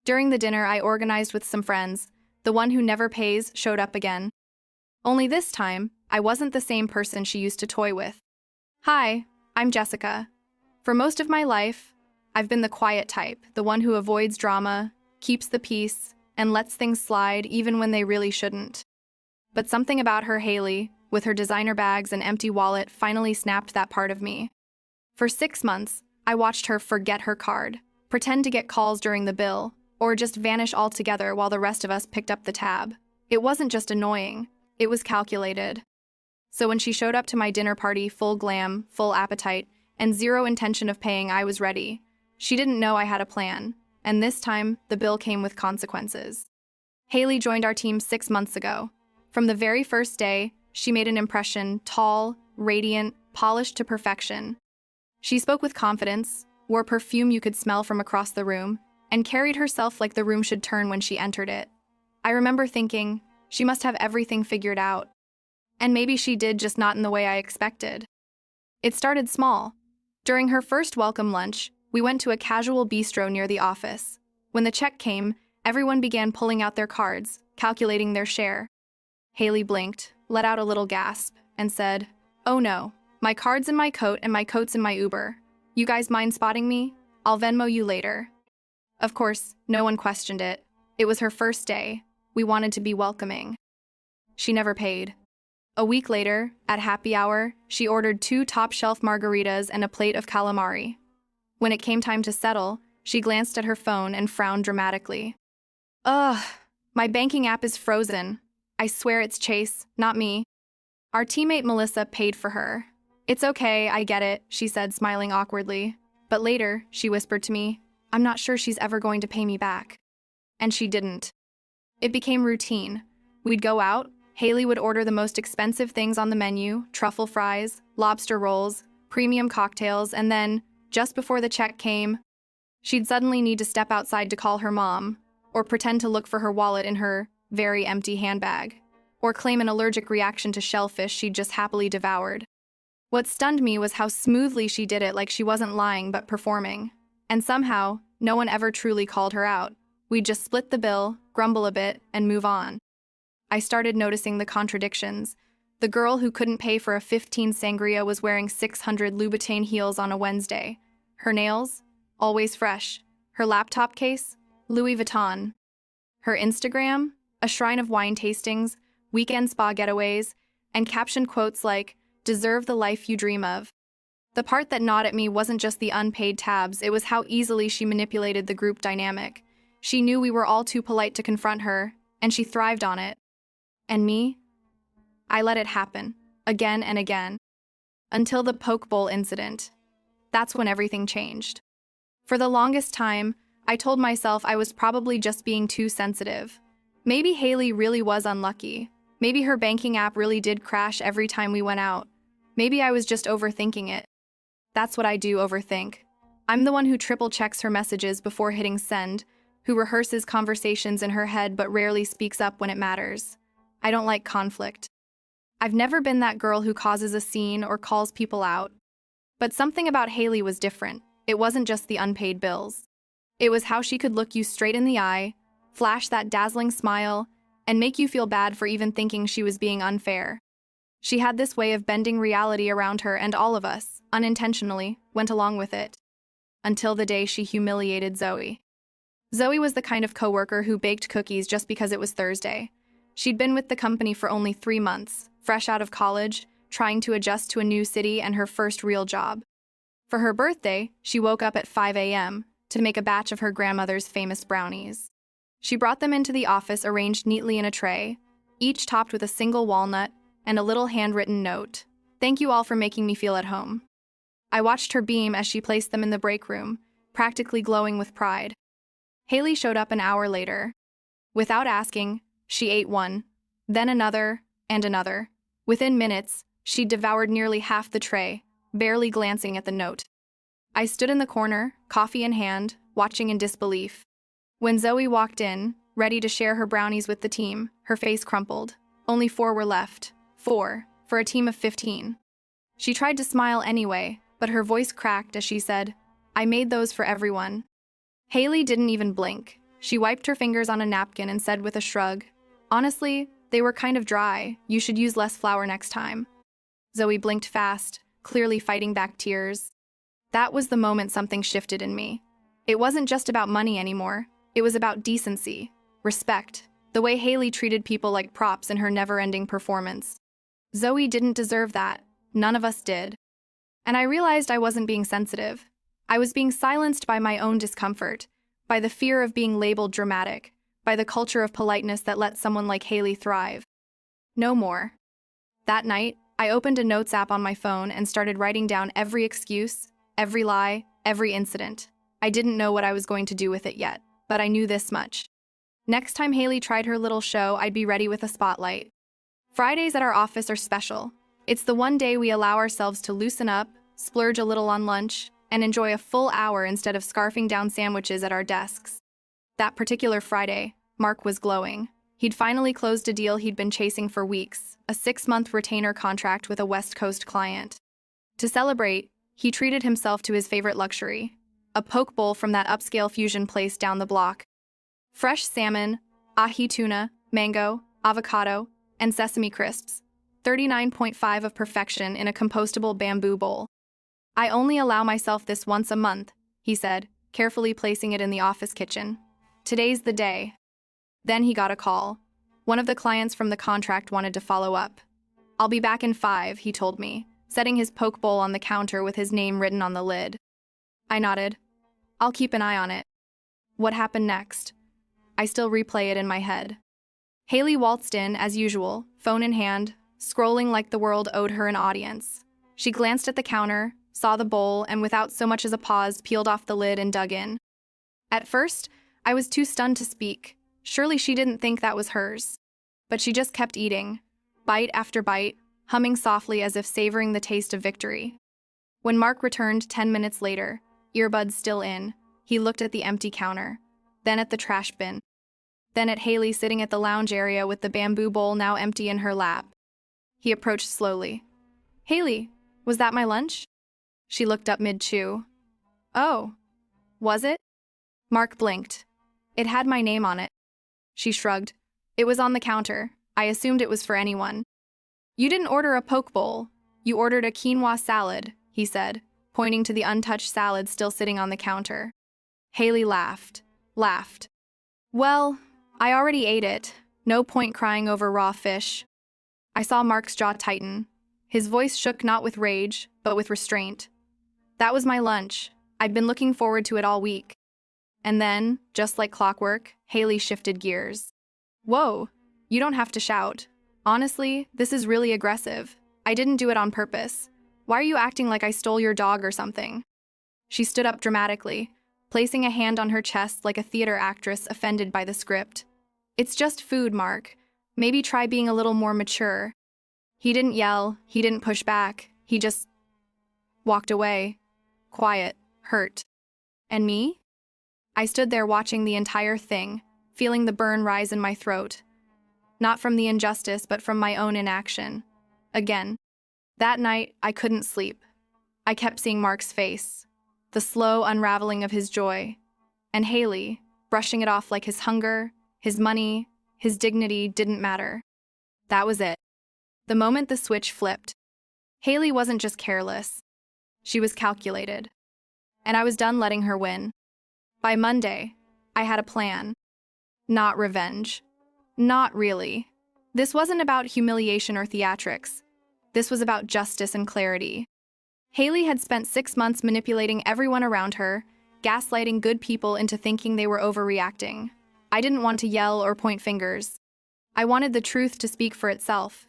During the dinner I organized with some friends, the one who never pays showed up again. Only this time, I wasn't the same person she used to toy with. Hi, I'm Jessica. For most of my life, I've been the quiet type, the one who avoids drama, keeps the peace, and lets things slide even when they really shouldn't. But something about her, Hailey, with her designer bags and empty wallet, finally snapped that part of me. For 6 months, I watched her forget her card, pretend to get calls during the bill, or just vanish altogether while the rest of us picked up the tab. It wasn't just annoying, it was calculated. So when she showed up to my dinner party full glam, full appetite, and zero intention of paying, I was ready. She didn't know I had a plan, and this time, the bill came with consequences. Hailey joined our team 6 months ago. From the very first day, she made an impression, tall, radiant, polished to perfection. She spoke with confidence, wore perfume you could smell from across the room, and carried herself like the room should turn when she entered it. I remember thinking, she must have everything figured out. And maybe she did, just not in the way I expected. It started small. During her first welcome lunch, we went to a casual bistro near the office. When the check came, everyone began pulling out their cards, calculating their share. Hailey blinked, let out a little gasp, and said, "Oh no, my card's in my coat and my coat's in my Uber. You guys mind spotting me? I'll Venmo you later." Of course, no one questioned it. It was her first day. We wanted to be welcoming. She never paid. A week later, at happy hour, she ordered 2 top-shelf margaritas and a plate of calamari. When it came time to settle, she glanced at her phone and frowned dramatically. "Ugh, my banking app is frozen. I swear it's Chase, not me." Our teammate Melissa paid for her. "It's okay, I get it," she said, smiling awkwardly. But later, she whispered to me, "I'm not sure she's ever going to pay me back." And she didn't. It became routine. We'd go out, Hailey would order the most expensive things on the menu, truffle fries, lobster rolls, premium cocktails, and then, just before the check came, she'd suddenly need to step outside to call her mom, or pretend to look for her wallet in her very empty handbag, or claim an allergic reaction to shellfish she'd just happily devoured. What stunned me was how smoothly she did it, like she wasn't lying but performing. And somehow, no one ever truly called her out. We'd just split the bill, grumble a bit, and move on. I started noticing the contradictions. The girl who couldn't pay for a 15 sangria was wearing 600 Louboutin heels on a Wednesday. Her nails? Always fresh. Her laptop case? Louis Vuitton. Her Instagram? A shrine of wine tastings, weekend spa getaways, and captioned quotes like, "Deserve the life you dream of." The part that gnawed at me wasn't just the unpaid tabs, it was how easily she manipulated the group dynamic. She knew we were all too polite to confront her, and she thrived on it. And me? I let it happen, again and again. Until the poke bowl incident. That's when everything changed. For the longest time, I told myself I was probably just being too sensitive. Maybe Hailey really was unlucky. Maybe her banking app really did crash every time we went out. Maybe I was just overthinking it. That's what I do, overthink. I'm the one who triple checks her messages before hitting send, who rehearses conversations in her head but rarely speaks up when it matters. I don't like conflict. I've never been that girl who causes a scene or calls people out. But something about Hailey was different. It wasn't just the unpaid bills. It was how she could look you straight in the eye, flash that dazzling smile, and make you feel bad for even thinking she was being unfair. She had this way of bending reality around her, and all of us, unintentionally, went along with it. Until the day she humiliated Zoe. Zoe was the kind of coworker who baked cookies just because it was Thursday. She'd been with the company for only 3 months, fresh out of college, trying to adjust to a new city and her first real job. For her birthday, she woke up at 5 a.m. to make a batch of her grandmother's famous brownies. She brought them into the office arranged neatly in a tray, each topped with a single walnut and a little handwritten note. "Thank you all for making me feel at home." I watched her beam as she placed them in the break room, practically glowing with pride. Hailey showed up an hour later. Without asking, she ate one, then another, and another. Within minutes, she'd devoured nearly half the tray, barely glancing at the note. I stood in the corner, coffee in hand, watching in disbelief. When Zoe walked in, ready to share her brownies with the team, her face crumpled. Only 4 were left. 4, for a team of 15. She tried to smile anyway, but her voice cracked as she said, "I made those for everyone." Hailey didn't even blink. She wiped her fingers on a napkin and said with a shrug, "Honestly, they were kind of dry. You should use less flour next time." Zoe blinked fast, clearly fighting back tears. That was the moment something shifted in me. It wasn't just about money anymore. It was about decency, respect, the way Hailey treated people like props in her never-ending performance. Zoe didn't deserve that. None of us did. And I realized I wasn't being sensitive. I was being silenced by my own discomfort, by the fear of being labeled dramatic, by the culture of politeness that lets someone like Hailey thrive. No more. That night, I opened a notes app on my phone and started writing down every excuse, every lie, every incident. I didn't know what I was going to do with it yet, but I knew this much. Next time Hailey tried her little show, I'd be ready with a spotlight. Fridays at our office are special. It's the one day we allow ourselves to loosen up, splurge a little on lunch, and enjoy a full hour instead of scarfing down sandwiches at our desks. That particular Friday, Mark was glowing. He'd finally closed a deal he'd been chasing for weeks, a 6-month retainer contract with a West Coast client. To celebrate, he treated himself to his favorite luxury, a poke bowl from that upscale fusion place down the block. Fresh salmon, ahi tuna, mango, avocado, and sesame crisps. 39.5 of perfection in a compostable bamboo bowl. "I only allow myself this once a month," he said, carefully placing it in the office kitchen. "Today's the day." Then he got a call. One of the clients from the contract wanted to follow up. "I'll be back in 5, he told me, setting his poke bowl on the counter with his name written on the lid. I nodded. "I'll keep an eye on it." What happened next? I still replay it in my head. Hailey waltzed in, as usual, phone in hand, scrolling like the world owed her an audience. She glanced at the counter, saw the bowl, and without so much as a pause, peeled off the lid and dug in. At first, I was too stunned to speak. Surely she didn't think that was hers. But she just kept eating, bite after bite, humming softly as if savoring the taste of victory. When Mark returned 10 minutes later, earbuds still in, he looked at the empty counter, then at the trash bin, then at Hailey sitting at the lounge area with the bamboo bowl now empty in her lap. He approached slowly. "Hailey, was that my lunch?" She looked up mid-chew. "Oh, was it?" Mark blinked. "It had my name on it." She shrugged. "It was on the counter. I assumed it was for anyone." "You didn't order a poke bowl. You ordered a quinoa salad," he said, pointing to the untouched salad still sitting on the counter. Hailey laughed. "Well, I already ate it. No point crying over raw fish." I saw Mark's jaw tighten. His voice shook not with rage, but with restraint. "That was my lunch. I'd been looking forward to it all week." And then, just like clockwork, Hailey shifted gears. "Whoa, you don't have to shout. Honestly, this is really aggressive. I didn't do it on purpose. Why are you acting like I stole your dog or something?" She stood up dramatically, placing a hand on her chest like a theater actress offended by the script. "It's just food, Mark. Maybe try being a little more mature." He didn't yell, he didn't push back, he just walked away, quiet, hurt. And me? I stood there watching the entire thing, feeling the burn rise in my throat. Not from the injustice, but from my own inaction. Again. That night, I couldn't sleep. I kept seeing Mark's face, the slow unraveling of his joy, and Hailey, brushing it off like his hunger, his money, his dignity didn't matter. That was it. The moment the switch flipped. Hailey wasn't just careless. She was calculated. And I was done letting her win. By Monday, I had a plan. Not revenge. Not really. This wasn't about humiliation or theatrics. This was about justice and clarity. Hailey had spent 6 months manipulating everyone around her, gaslighting good people into thinking they were overreacting. I didn't want to yell or point fingers. I wanted the truth to speak for itself.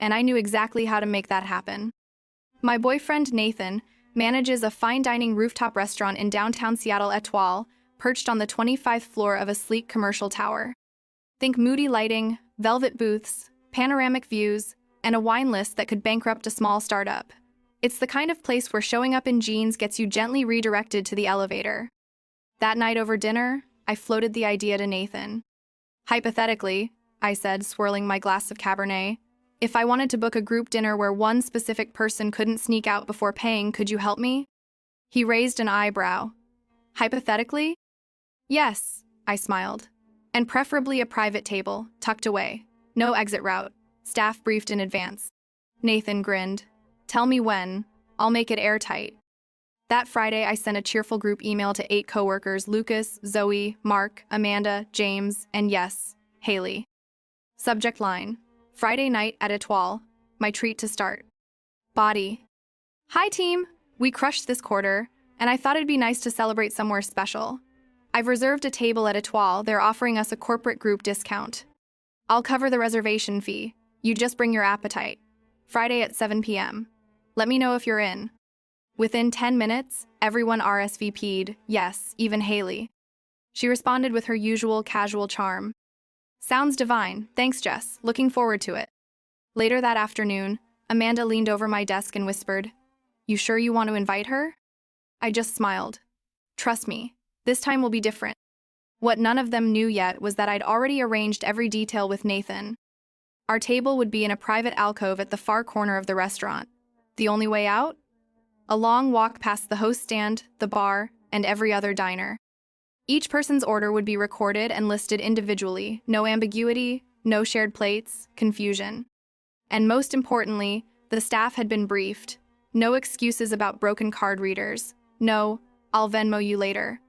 And I knew exactly how to make that happen. My boyfriend, Nathan, manages a fine dining rooftop restaurant in downtown Seattle Etoile, perched on the 25th floor of a sleek commercial tower. Think moody lighting, velvet booths, panoramic views, and a wine list that could bankrupt a small startup. It's the kind of place where showing up in jeans gets you gently redirected to the elevator. That night over dinner, I floated the idea to Nathan. "Hypothetically," I said, swirling my glass of Cabernet, "if I wanted to book a group dinner where one specific person couldn't sneak out before paying, could you help me?" He raised an eyebrow. "Hypothetically?" "Yes. I smiled. And preferably a private table, tucked away. No exit route. Staff briefed in advance. Nathan grinned. Tell me when. I'll make it airtight. That Friday, I sent a cheerful group email to 8 coworkers: Lucas, Zoe, Mark, Amanda, James, and yes, Hailey. Subject line: Friday night at Etoile. My treat to start. Body. Hi team! We crushed this quarter, and I thought it'd be nice to celebrate somewhere special. I've reserved a table at Etoile. They're offering us a corporate group discount. I'll cover the reservation fee. You just bring your appetite. Friday at 7 p.m. Let me know if you're in. Within 10 minutes, everyone RSVP'd, yes, even Hailey. She responded with her usual casual charm. Sounds divine. Thanks, Jess. Looking forward to it. Later that afternoon, Amanda leaned over my desk and whispered, You sure you want to invite her? I just smiled. Trust me, this time will be different. What none of them knew yet was that I'd already arranged every detail with Nathan. Our table would be in a private alcove at the far corner of the restaurant. The only way out? A long walk past the host stand, the bar, and every other diner. Each person's order would be recorded and listed individually. No ambiguity, no shared plates, confusion. And most importantly, the staff had been briefed. No excuses about broken card readers. No, I'll Venmo you later.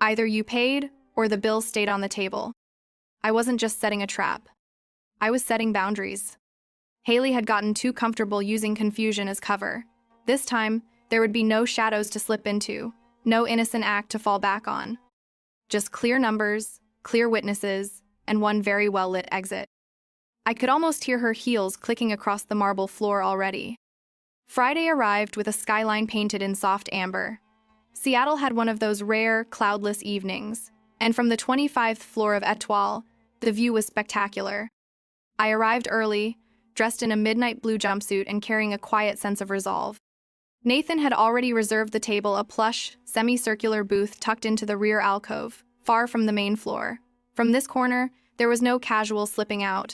Either you paid, or the bill stayed on the table. I wasn't just setting a trap. I was setting boundaries. Hailey had gotten too comfortable using confusion as cover. This time, there would be no shadows to slip into, no innocent act to fall back on. Just clear numbers, clear witnesses, and one very well-lit exit. I could almost hear her heels clicking across the marble floor already. Friday arrived with a skyline painted in soft amber. Seattle had one of those rare, cloudless evenings, and from the 25th floor of Etoile, the view was spectacular. I arrived early, dressed in a midnight blue jumpsuit and carrying a quiet sense of resolve. Nathan had already reserved the table, a plush, semicircular booth tucked into the rear alcove, far from the main floor. From this corner, there was no casual slipping out.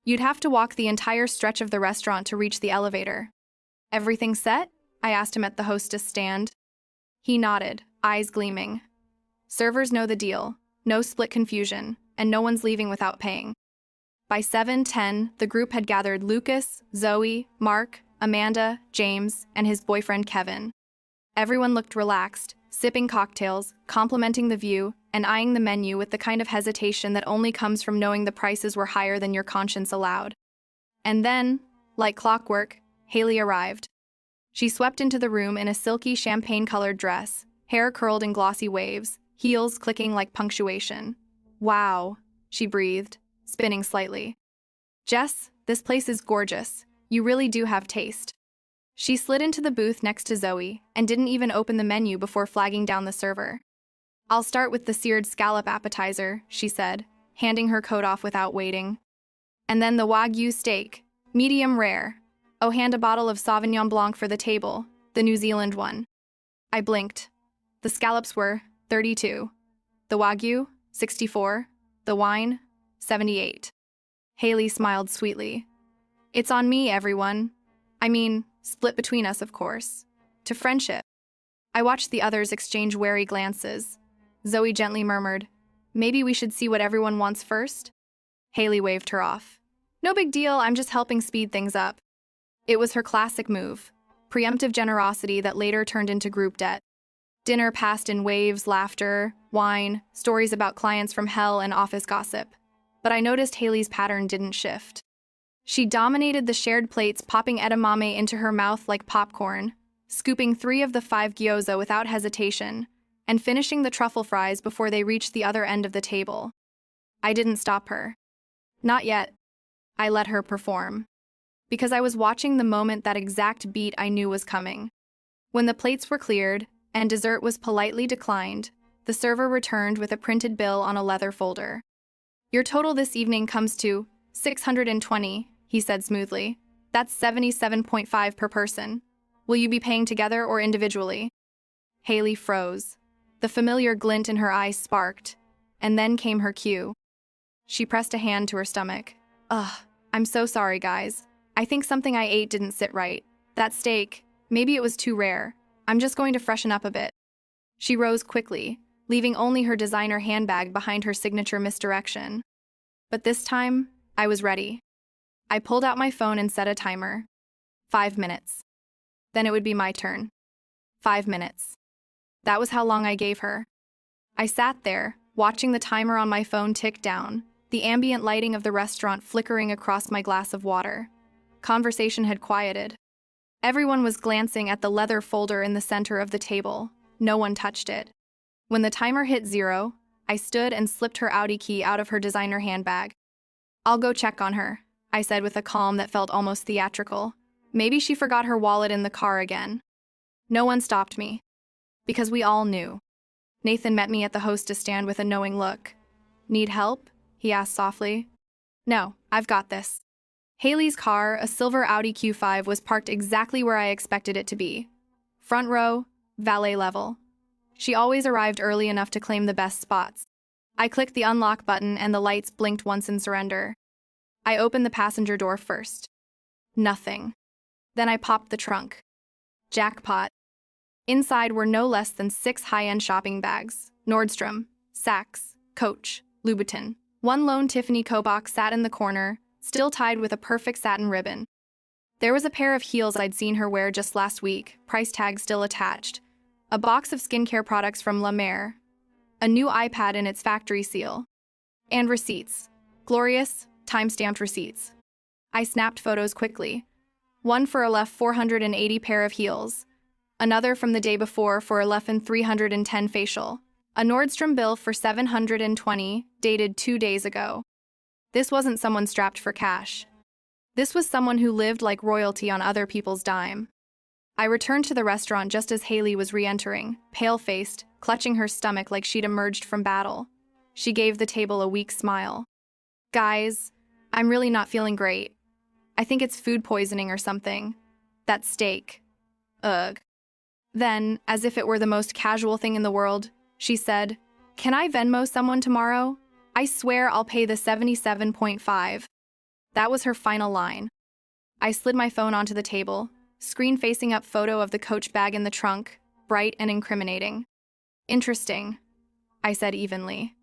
You'd have to walk the entire stretch of the restaurant to reach the elevator. Everything set? I asked him at the hostess stand. He nodded, eyes gleaming. Servers know the deal, no split confusion, and no one's leaving without paying. By 7:10, the group had gathered Lucas, Zoe, Mark, Amanda, James, and his boyfriend Kevin. Everyone looked relaxed, sipping cocktails, complimenting the view, and eyeing the menu with the kind of hesitation that only comes from knowing the prices were higher than your conscience allowed. And then, like clockwork, Hailey arrived. She swept into the room in a silky champagne-colored dress, hair curled in glossy waves, heels clicking like punctuation. Wow, she breathed, spinning slightly. Jess, this place is gorgeous. You really do have taste. She slid into the booth next to Zoe and didn't even open the menu before flagging down the server. I'll start with the seared scallop appetizer, she said, handing her coat off without waiting. And then the Wagyu steak, medium rare. Oh, hand a bottle of Sauvignon Blanc for the table, the New Zealand one. I blinked. The scallops were 32. The Wagyu, 64. The wine, 78. Hailey smiled sweetly. It's on me, everyone. I mean, split between us, of course. To friendship. I watched the others exchange wary glances. Zoe gently murmured, Maybe we should see what everyone wants first? Hailey waved her off. No big deal, I'm just helping speed things up. It was her classic move, preemptive generosity that later turned into group debt. Dinner passed in waves, laughter, wine, stories about clients from hell, and office gossip. But I noticed Hailey's pattern didn't shift. She dominated the shared plates, popping edamame into her mouth like popcorn, scooping 3 of the 5 gyoza without hesitation, and finishing the truffle fries before they reached the other end of the table. I didn't stop her. Not yet. I let her perform. Because I was watching the moment that exact beat I knew was coming. When the plates were cleared, and dessert was politely declined, the server returned with a printed bill on a leather folder. Your total this evening comes to $620, he said smoothly. That's $77.5 per person. Will you be paying together or individually? Hailey froze. The familiar glint in her eyes sparked, and then came her cue. She pressed a hand to her stomach. Ugh, I'm so sorry, guys. I think something I ate didn't sit right. That steak, maybe it was too rare. I'm just going to freshen up a bit. She rose quickly, leaving only her designer handbag behind her signature misdirection. But this time, I was ready. I pulled out my phone and set a timer. 5 minutes. Then it would be my turn. 5 minutes. That was how long I gave her. I sat there, watching the timer on my phone tick down, the ambient lighting of the restaurant flickering across my glass of water. Conversation had quieted. Everyone was glancing at the leather folder in the center of the table. No one touched it. When the timer hit 0, I stood and slipped her Audi key out of her designer handbag. "I'll go check on her," I said with a calm that felt almost theatrical. Maybe she forgot her wallet in the car again. No one stopped me. Because we all knew. Nathan met me at the hostess stand with a knowing look. "Need help?" he asked softly. "No, I've got this." Hailey's car, a silver Audi Q5, was parked exactly where I expected it to be. Front row, valet level. She always arrived early enough to claim the best spots. I clicked the unlock button and the lights blinked once in surrender. I opened the passenger door first. Nothing. Then I popped the trunk. Jackpot. Inside were no less than 6 high-end shopping bags. Nordstrom, Saks, Coach, Louboutin. One lone Tiffany Co. box sat in the corner, still tied with a perfect satin ribbon. There was a pair of heels I'd seen her wear just last week, price tag still attached. A box of skincare products from La Mer. A new iPad in its factory seal. And receipts. Glorious, time-stamped receipts. I snapped photos quickly. One for a left 480 pair of heels. Another from the day before for a left 310 facial. A Nordstrom bill for 720, dated 2 days ago. This wasn't someone strapped for cash. This was someone who lived like royalty on other people's dime. I returned to the restaurant just as Hailey was re-entering, pale-faced, clutching her stomach like she'd emerged from battle. She gave the table a weak smile. "Guys, I'm really not feeling great. I think it's food poisoning or something. That steak. Ugh." Then, as if it were the most casual thing in the world, she said, "Can I Venmo someone tomorrow? I swear I'll pay the 77.5. That was her final line. I slid my phone onto the table, screen facing up photo of the Coach bag in the trunk, bright and incriminating. "Interesting," I said evenly.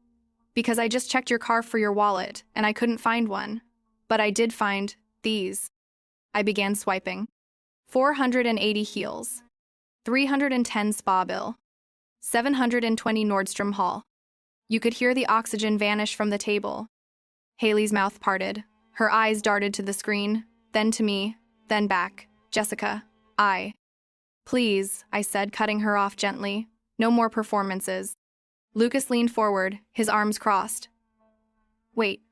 "Because I just checked your car for your wallet, and I couldn't find one. But I did find these." I began swiping. 480 heels. 310 spa bill. 720 Nordstrom haul. You could hear the oxygen vanish from the table. Hailey's mouth parted. Her eyes darted to the screen, then to me, then back. "Jessica, Please," I said, cutting her off gently. "No more performances." Lucas leaned forward, his arms crossed. "Wait,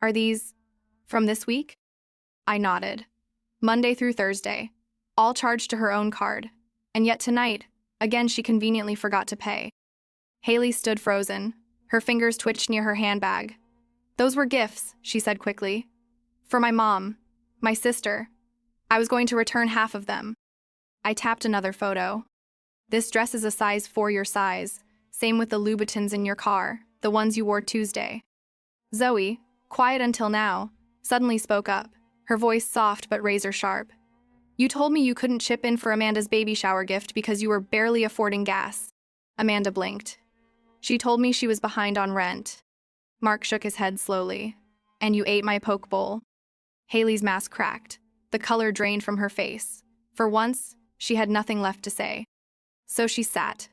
are these from this week?" I nodded. Monday through Thursday, all charged to her own card. And yet tonight, again she conveniently forgot to pay. Hailey stood frozen. Her fingers twitched near her handbag. "Those were gifts," she said quickly. "For my mom, my sister. I was going to return half of them." I tapped another photo. "This dress is a size 4 your size. Same with the Louboutins in your car, the ones you wore Tuesday." Zoe, quiet until now, suddenly spoke up, her voice soft but razor-sharp. "You told me you couldn't chip in for Amanda's baby shower gift because you were barely affording gas." Amanda blinked. "She told me she was behind on rent." Mark shook his head slowly. "And you ate my poke bowl." Hailey's mask cracked. The color drained from her face. For once, she had nothing left to say. So she sat.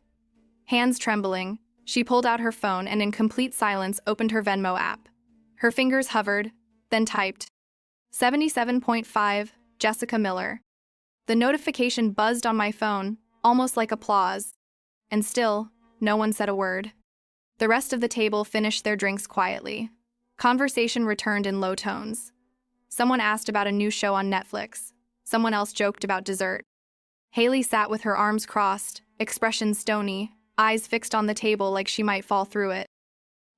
Hands trembling, she pulled out her phone and in complete silence opened her Venmo app. Her fingers hovered, then typed, 77.5, Jessica Miller. The notification buzzed on my phone, almost like applause. And still, no one said a word. The rest of the table finished their drinks quietly. Conversation returned in low tones. Someone asked about a new show on Netflix. Someone else joked about dessert. Hailey sat with her arms crossed, expression stony, eyes fixed on the table like she might fall through it.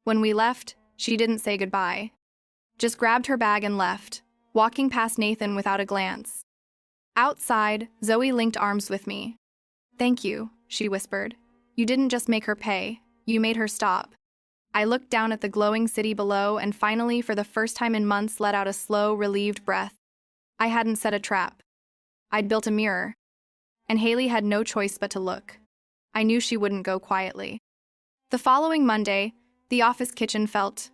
When we left, she didn't say goodbye. Just grabbed her bag and left, walking past Nathan without a glance. Outside, Zoe linked arms with me. "Thank you," she whispered. "You didn't just make her pay, you made her stop." I looked down at the glowing city below and finally, for the first time in months, let out a slow, relieved breath. I hadn't set a trap. I'd built a mirror. And Hailey had no choice but to look. I knew she wouldn't go quietly. The following Monday, the office kitchen felt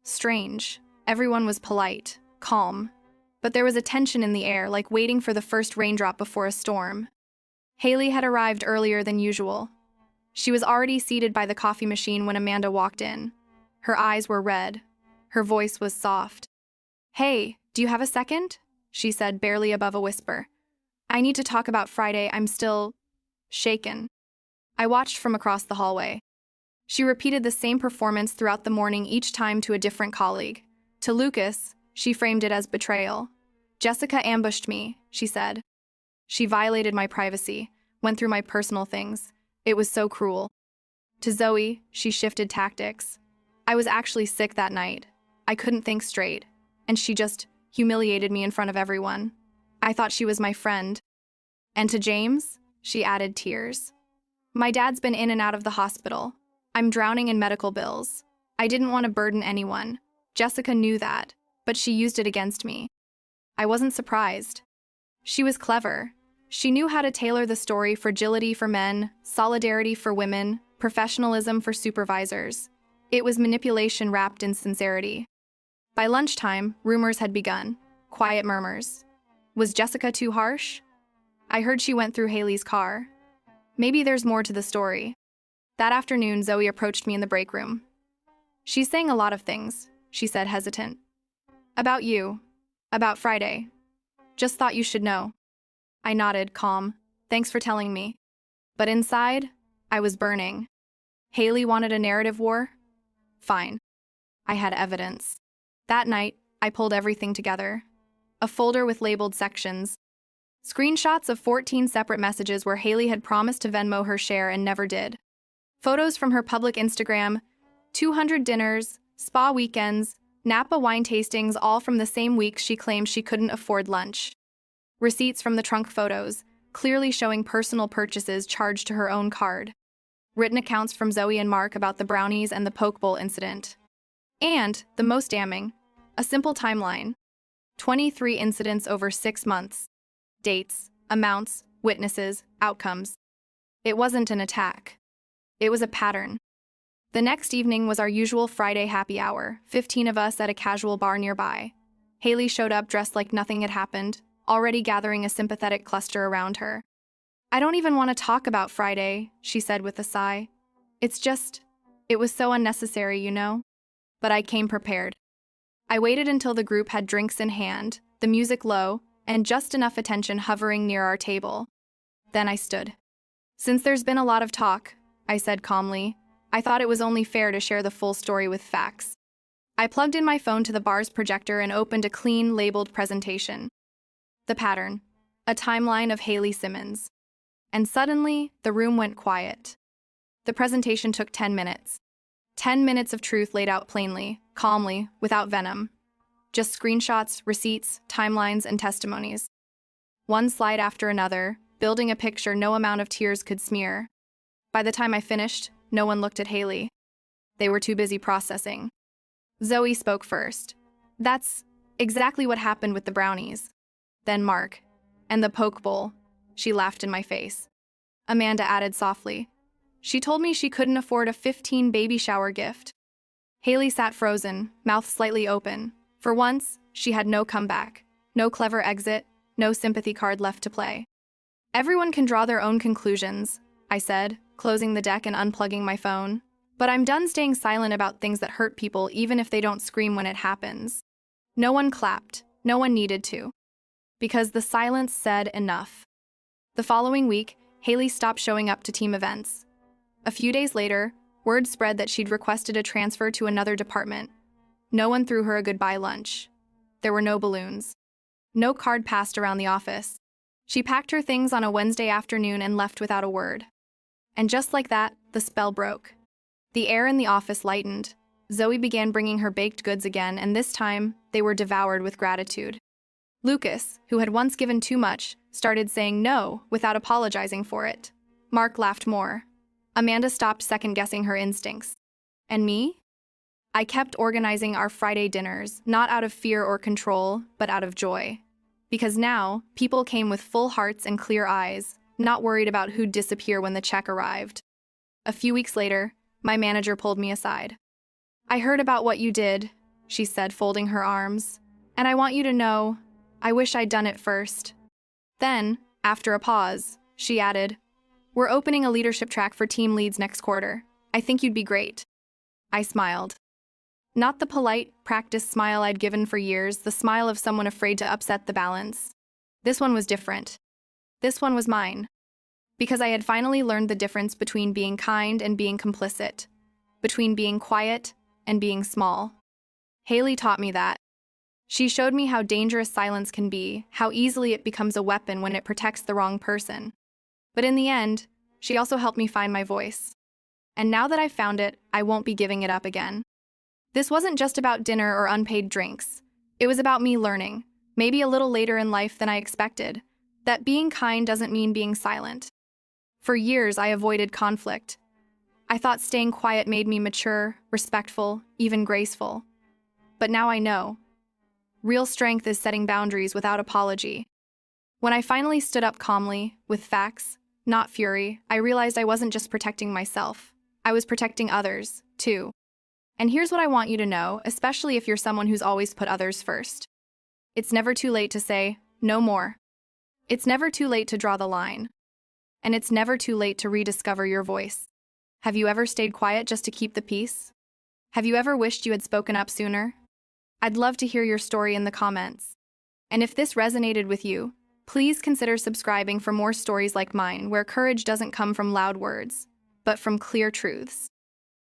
strange. Everyone was polite, calm, but there was a tension in the air, like waiting for the first raindrop before a storm. Hailey had arrived earlier than usual. She was already seated by the coffee machine when Amanda walked in. Her eyes were red. Her voice was soft. "Hey, do you have a second?" she said, barely above a whisper. "I need to talk about Friday. I'm still shaken." I watched from across the hallway. She repeated the same performance throughout the morning, each time to a different colleague. To Lucas, she framed it as betrayal. "Jessica ambushed me," she said. "She violated my privacy, went through my personal things. It was so cruel." To Zoe, she shifted tactics. "I was actually sick that night. I couldn't think straight, and she just humiliated me in front of everyone. I thought she was my friend." And to James, she added tears. "My dad's been in and out of the hospital. I'm drowning in medical bills. I didn't want to burden anyone. Jessica knew that, but she used it against me." I wasn't surprised. She was clever. She knew how to tailor the story: fragility for men, solidarity for women, professionalism for supervisors. It was manipulation wrapped in sincerity. By lunchtime, rumors had begun. Quiet murmurs. Was Jessica too harsh? I heard she went through Hailey's car. Maybe there's more to the story. That afternoon, Zoe approached me in the break room. "She's saying a lot of things," she said, hesitant. "About you. About Friday. Just thought you should know." I nodded, calm. "Thanks for telling me." But inside, I was burning. Hailey wanted a narrative war? Fine. I had evidence. That night, I pulled everything together. A folder with labeled sections. Screenshots of 14 separate messages where Hailey had promised to Venmo her share and never did. Photos from her public Instagram, 200 dinners, spa weekends, Napa wine tastings, all from the same week she claimed she couldn't afford lunch. Receipts from the trunk photos, clearly showing personal purchases charged to her own card. Written accounts from Zoe and Mark about the brownies and the poke bowl incident. And, the most damning, a simple timeline. 23 incidents over 6 months. Dates, amounts, witnesses, outcomes. It wasn't an attack. It was a pattern. The next evening was our usual Friday happy hour, 15 of us at a casual bar nearby. Hailey showed up dressed like nothing had happened, already gathering a sympathetic cluster around her. "I don't even want to talk about Friday," she said with a sigh. It was so unnecessary, you know? But I came prepared. I waited until the group had drinks in hand, the music low, and just enough attention hovering near our table. Then I stood. "Since there's been a lot of talk," I said calmly, "I thought it was only fair to share the full story with facts." I plugged in my phone to the bar's projector and opened a clean, labeled presentation. The pattern. A timeline of Hailey Simmons. And suddenly, the room went quiet. The presentation took 10 minutes. 10 minutes of truth laid out plainly, calmly, without venom. Just screenshots, receipts, timelines, and testimonies. One slide after another, building a picture no amount of tears could smear. By the time I finished, no one looked at Hailey. They were too busy processing. Zoe spoke first. "That's exactly what happened with the brownies." Then Mark. "And the poke bowl." She laughed in my face. Amanda added softly. "She told me she couldn't afford a 15 baby shower gift." Hailey sat frozen, mouth slightly open. For once, she had no comeback, no clever exit, no sympathy card left to play. "Everyone can draw their own conclusions," I said, closing the deck and unplugging my phone. "But I'm done staying silent about things that hurt people, even if they don't scream when it happens." No one clapped. No one needed to. Because the silence said enough. The following week, Hailey stopped showing up to team events. A few days later, word spread that she'd requested a transfer to another department. No one threw her a goodbye lunch. There were no balloons. No card passed around the office. She packed her things on a Wednesday afternoon and left without a word. And just like that, the spell broke. The air in the office lightened. Zoe began bringing her baked goods again, and this time, they were devoured with gratitude. Lucas, who had once given too much, started saying no without apologizing for it. Mark laughed more. Amanda stopped second-guessing her instincts. And me? I kept organizing our Friday dinners, not out of fear or control, but out of joy. Because now, people came with full hearts and clear eyes, not worried about who'd disappear when the check arrived. A few weeks later, My manager pulled me aside. I heard about what you did, she said, folding her arms. And I want you to know, I wish I'd done it first. Then, after a pause, she added, we're opening a leadership track for team leads next quarter. I think you'd be great. I smiled. Not the polite, practiced smile I'd given for years, the smile of someone afraid to upset the balance. This one was different. This one was mine. Because I had finally learned the difference between being kind and being complicit, between being quiet and being small. Hailey taught me that. She showed me how dangerous silence can be, how easily it becomes a weapon when it protects the wrong person. But in the end, she also helped me find my voice. And now that I've found it, I won't be giving it up again. This wasn't just about dinner or unpaid drinks. It was about me learning, maybe a little later in life than I expected, that being kind doesn't mean being silent. For years, I avoided conflict. I thought staying quiet made me mature, respectful, even graceful. But now I know. Real strength is setting boundaries without apology. When I finally stood up calmly, with facts, not fury, I realized I wasn't just protecting myself. I was protecting others, too. And here's what I want you to know, especially if you're someone who's always put others first. It's never too late to say, no more. It's never too late to draw the line. And it's never too late to rediscover your voice. Have you ever stayed quiet just to keep the peace? Have you ever wished you had spoken up sooner? I'd love to hear your story in the comments. And if this resonated with you, please consider subscribing for more stories like mine, where courage doesn't come from loud words, but from clear truths.